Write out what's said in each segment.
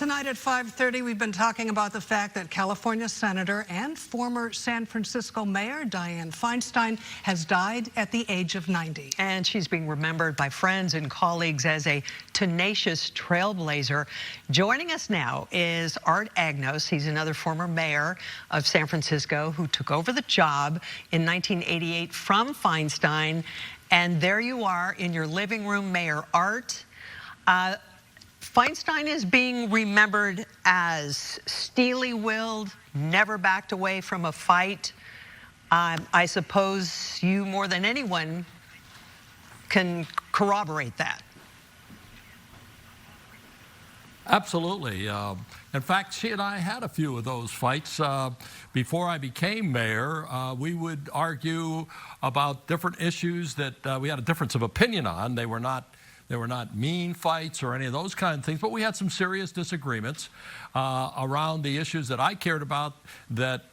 Tonight at 5:30, we've been talking about the fact that California Senator and former San Francisco Mayor Diane Feinstein has died at the age of 90. And she's being remembered by friends and colleagues as a tenacious trailblazer. Joining us now is Art Agnos. He's another former mayor of San Francisco who took over the job in 1988 from Feinstein. And there you are in your living room, Mayor Art. Feinstein is being remembered as steely-willed, never backed away from a fight. I suppose you, more than anyone, can corroborate that. Absolutely. In fact, she and I had a few of those fights. Before I became mayor, we would argue about different issues that we had a difference of opinion on. They were not mean fights or any of those kind of things, but we had some serious disagreements around the issues that I cared about, that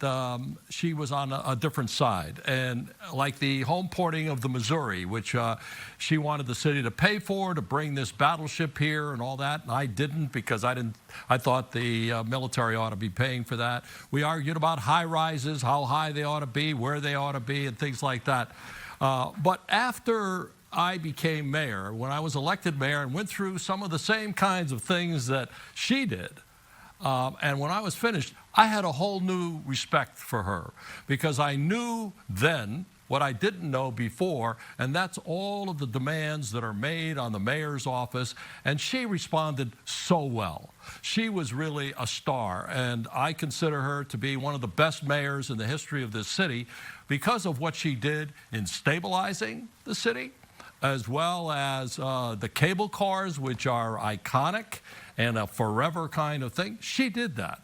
she was on a different side. And like the home porting of the Missouri, which she wanted the city to pay for, to bring this battleship here and all that, and I didn't, because I thought the military ought to be paying for that. We argued about high rises, how high they ought to be, where they ought to be, and things like that. But after I became mayor, when I was elected mayor, and went through some of the same kinds of things that she did, and when I was finished, I had a whole new respect for her, because I knew then what I didn't know before, and that's all of the demands that are made on the mayor's office, and she responded so well. She was really a star, and I consider her to be one of the best mayors in the history of this city because of what she did in stabilizing the city, as well as the cable cars, which are iconic and a forever kind of thing. She did that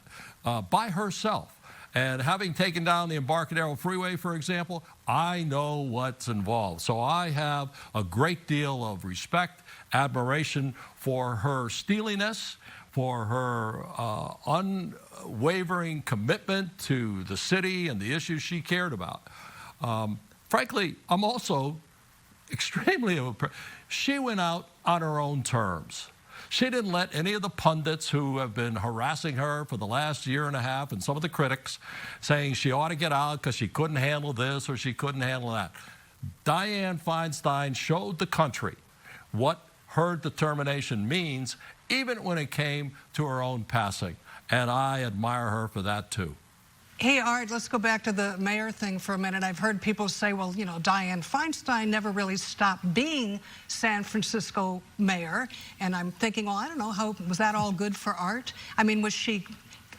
by herself. And having taken down the Embarcadero Freeway, for example, I know what's involved. So I have a great deal of respect, admiration for her steeliness, for her unwavering commitment to the city and the issues she cared about. Frankly, I'm also extremely impressed. She went out on her own terms. She didn't let any of the pundits who have been harassing her for the last year and a half, and some of the critics, saying she ought to get out because she couldn't handle this or she couldn't handle that. Diane Feinstein showed the country what her determination means, even when it came to her own passing. And I admire her for that too. Hey, Art, let's go back to the mayor thing for a minute. I've heard people say, well, you know, Diane Feinstein never really stopped being San Francisco mayor. And I'm thinking, well, I don't know, how was that all good for Art? I mean, was she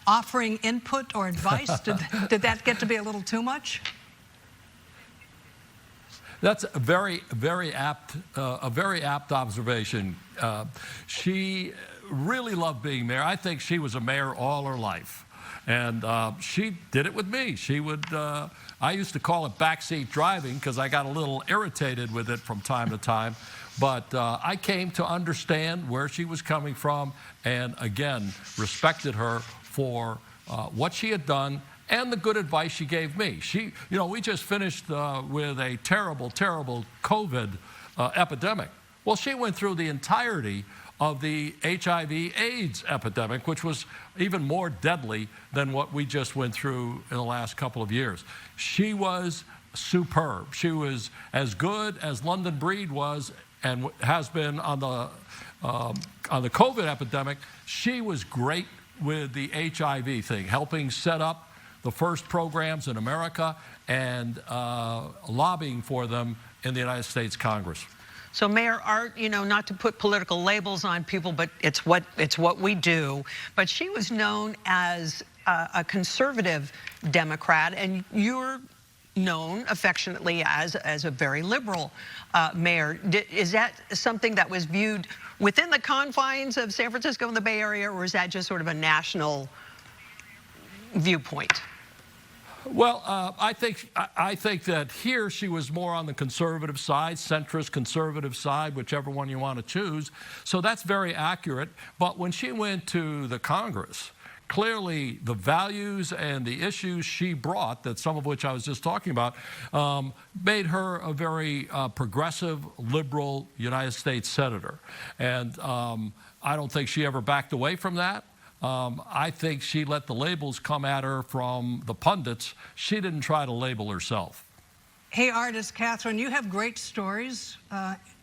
offering input or advice? Did that get to be a little too much? That's a very apt observation. She really loved being mayor. I think she was a mayor all her life. And she did it with me. She would, I used to call it backseat driving because I got a little irritated with it from time to time. But I came to understand where she was coming from, and again, respected her for what she had done and the good advice she gave me. We just finished with a terrible, terrible COVID epidemic. Well, she went through the entirety of the HIV/AIDS epidemic, which was even more deadly than what we just went through in the last couple of years. She was superb. She was as good as London Breed was and has been on the COVID epidemic. She was great with the HIV thing, helping set up the first programs in America and lobbying for them in the United States Congress. So, Mayor Art, you know, not to put political labels on people, but it's what we do. But she was known as a conservative Democrat, and you're known affectionately as a very liberal mayor. Is that something that was viewed within the confines of San Francisco and the Bay Area, or is that just sort of a national viewpoint? Well, I think that here she was more on the conservative side, centrist conservative side, whichever one you want to choose. So that's very accurate. But when she went to the Congress, clearly the values and the issues she brought, that some of which I was just talking about, made her a very progressive, liberal United States senator. And I don't think she ever backed away from that. I think she let the labels come at her from the pundits. She didn't try to label herself. Hey, artist Catherine, you have great stories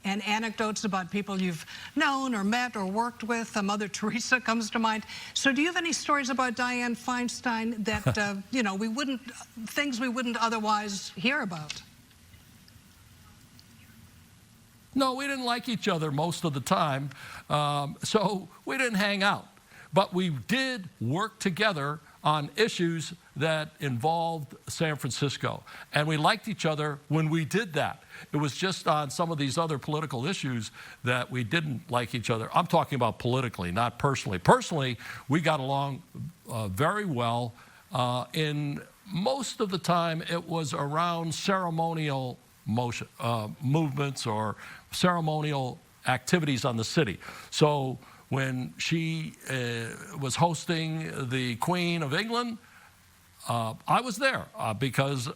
and anecdotes about people you've known or met or worked with. Mother Teresa comes to mind. So do you have any stories about Diane Feinstein that, you know, things we wouldn't otherwise hear about? No, we didn't like each other most of the time, so we didn't hang out. But we did work together on issues that involved San Francisco. And we liked each other when we did that. It was just on some of these other political issues that we didn't like each other. I'm talking about politically, not personally. Personally, we got along very well. In most of the time, it was around ceremonial movements or ceremonial activities on the city. So when she was hosting the Queen of England, I was there because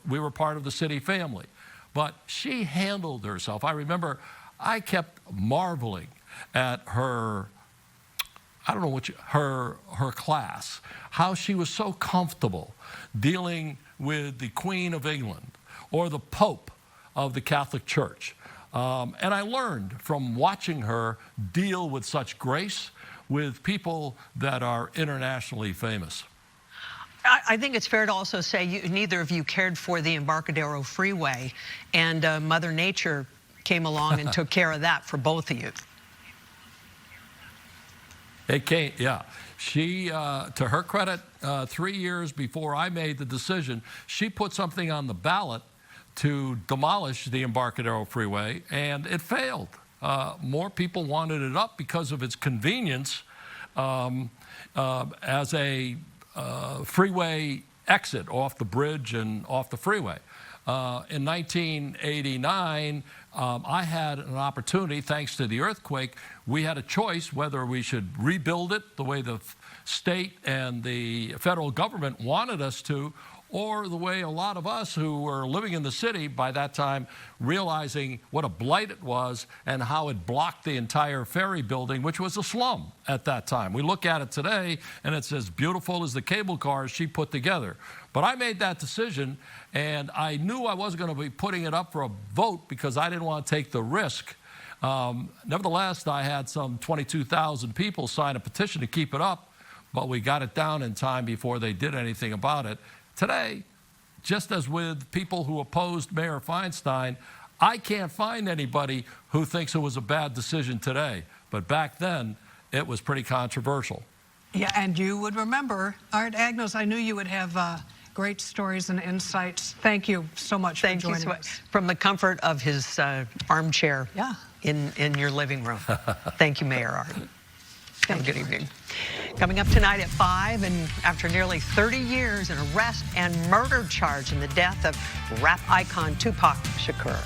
we were part of the city family. But she handled herself. I remember I kept marveling at her, I don't know what her class, how she was so comfortable dealing with the Queen of England or the Pope of the Catholic Church. And I learned from watching her deal with such grace with people that are internationally famous. I think it's fair to also say neither of you cared for the Embarcadero Freeway, and Mother Nature came along and took care of that for both of you. It came, yeah. She, to her credit, 3 years before I made the decision, she put something on the ballot to demolish the Embarcadero Freeway, and it failed. More people wanted it up because of its convenience as a freeway exit off the bridge and off the freeway. In 1989, I had an opportunity, thanks to the earthquake. We had a choice whether we should rebuild it the way the state and the federal government wanted us to, or the way a lot of us who were living in the city by that time, realizing what a blight it was and how it blocked the entire ferry building, which was a slum at that time. We look at it today and it's as beautiful as the cable cars she put together. But I made that decision, and I knew I wasn't going to be putting it up for a vote because I didn't want to take the risk. Nevertheless, I had some 22,000 people sign a petition to keep it up, but we got it down in time before they did anything about it. Today, just as with people who opposed Mayor Feinstein, I can't find anybody who thinks it was a bad decision today. But back then, it was pretty controversial. Yeah, and you would remember, Art Agnos, I knew you would have great stories and insights. Thank you so much for joining us. From the comfort of his armchair in your living room. Thank you, Mayor Art. Have a good evening. Coming up tonight at 5, and after nearly 30 years, an arrest and murder charge in the death of rap icon Tupac Shakur.